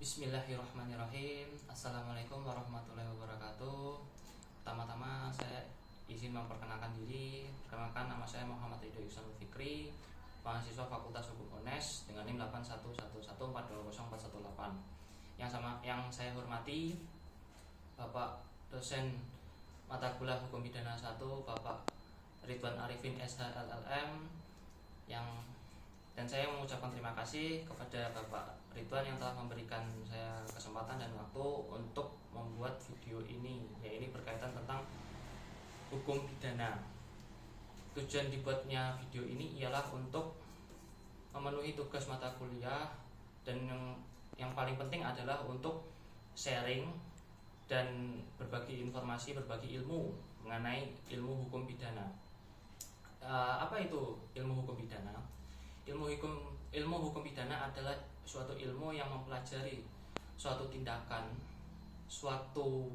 Bismillahirrahmanirrahim. Assalamualaikum warahmatullahi wabarakatuh. Pertama-tama saya izin memperkenalkan diri. Perkenalkan, nama saya Muhammad Ridho Ihsanul Fikri, mahasiswa Fakultas Hukum UNES dengan NIM 81114200418. Yang saya hormati Bapak dosen mata kuliah Hukum Pidana 1, Bapak Ridwan Arifin SH LLM, dan saya mengucapkan terima kasih kepada Bapak Ridwan yang telah memberikan saya kesempatan dan waktu untuk membuat video ini, yaitu berkaitan tentang hukum pidana. Tujuan dibuatnya video ini ialah untuk memenuhi tugas mata kuliah, dan yang paling penting adalah untuk sharing dan berbagi informasi, berbagi ilmu mengenai ilmu hukum pidana. Apa itu ilmu hukum pidana? Ilmu hukum pidana adalah suatu ilmu yang mempelajari suatu tindakan, suatu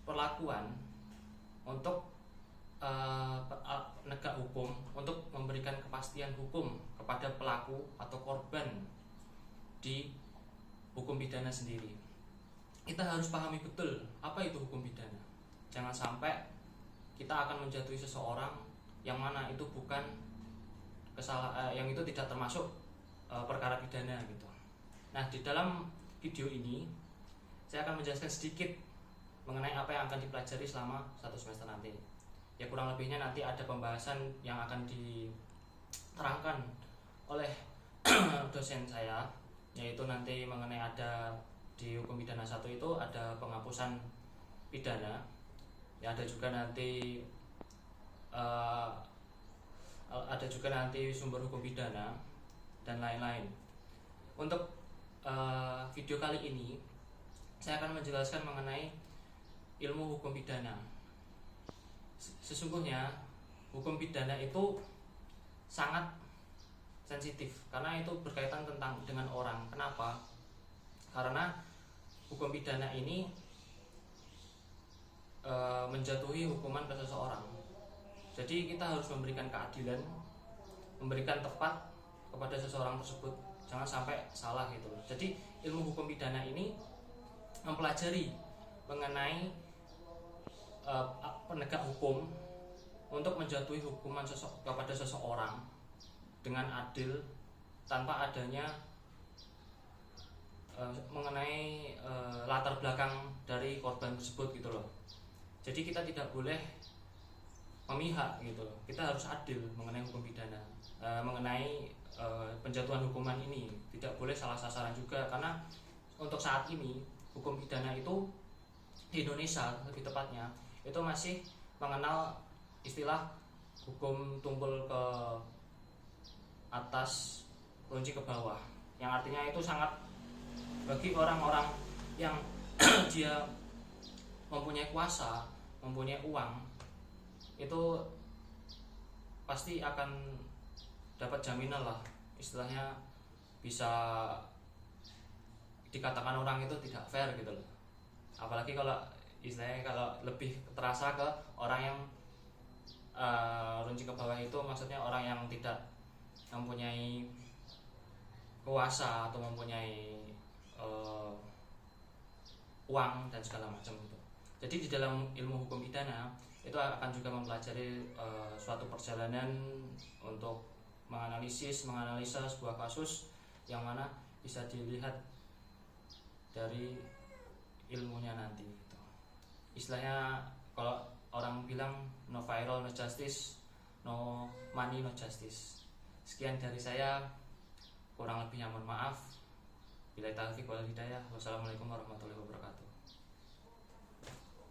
perlakuan untuk penegak hukum, untuk memberikan kepastian hukum kepada pelaku atau korban di hukum pidana sendiri. Kita harus pahami betul apa itu hukum pidana. Jangan sampai kita akan menjatuhi seseorang yang mana itu bukan yang itu tidak termasuk perkara pidana gitu. Nah, di dalam video ini saya akan menjelaskan sedikit mengenai apa yang akan dipelajari selama 1 semester nanti. Ya, kurang lebihnya nanti ada pembahasan yang akan diterangkan oleh dosen saya, yaitu nanti mengenai ada di hukum pidana 1 itu ada penghapusan pidana. Ya, ada juga nanti sumber hukum pidana dan lain-lain. Untuk video kali ini saya akan menjelaskan mengenai ilmu hukum pidana. Sesungguhnya hukum pidana itu sangat sensitif karena itu berkaitan dengan orang. Kenapa? Karena hukum pidana ini menjatuhi hukuman ke seseorang. Jadi kita harus memberikan keadilan, memberikan tepat kepada seseorang tersebut, jangan sampai salah gitu. Jadi ilmu hukum pidana ini mempelajari mengenai penegak hukum untuk menjatuhi hukuman kepada seseorang dengan adil, tanpa adanya mengenai latar belakang dari korban tersebut gitu loh. Jadi kita tidak boleh memihak gitu loh. Kita harus adil mengenai hukum pidana, mengenai penjatuhan hukuman ini tidak boleh salah sasaran juga, karena untuk saat ini hukum pidana itu di Indonesia lebih tepatnya itu masih mengenal istilah hukum tumpul ke atas, runci ke bawah, yang artinya itu sangat bagi orang-orang yang dia mempunyai kuasa, mempunyai uang, itu pasti akan dapat jaminan lah, istilahnya bisa dikatakan orang itu tidak fair gitu loh. Apalagi kalau istilahnya kalau lebih terasa ke orang yang runci ke bawah, itu maksudnya orang yang tidak mempunyai kuasa atau mempunyai uang dan segala macam itu. Jadi di dalam ilmu hukum pidana itu akan juga mempelajari suatu perjalanan untuk menganalisa sebuah kasus yang mana bisa dilihat dari ilmunya nanti gitu. Istilahnya kalau orang bilang no viral no justice, no money no justice. Sekian dari saya, kurang lebihnya mohon maaf. Billahi taufiq wal hidayah. Wassalamualaikum warahmatullahi wabarakatuh.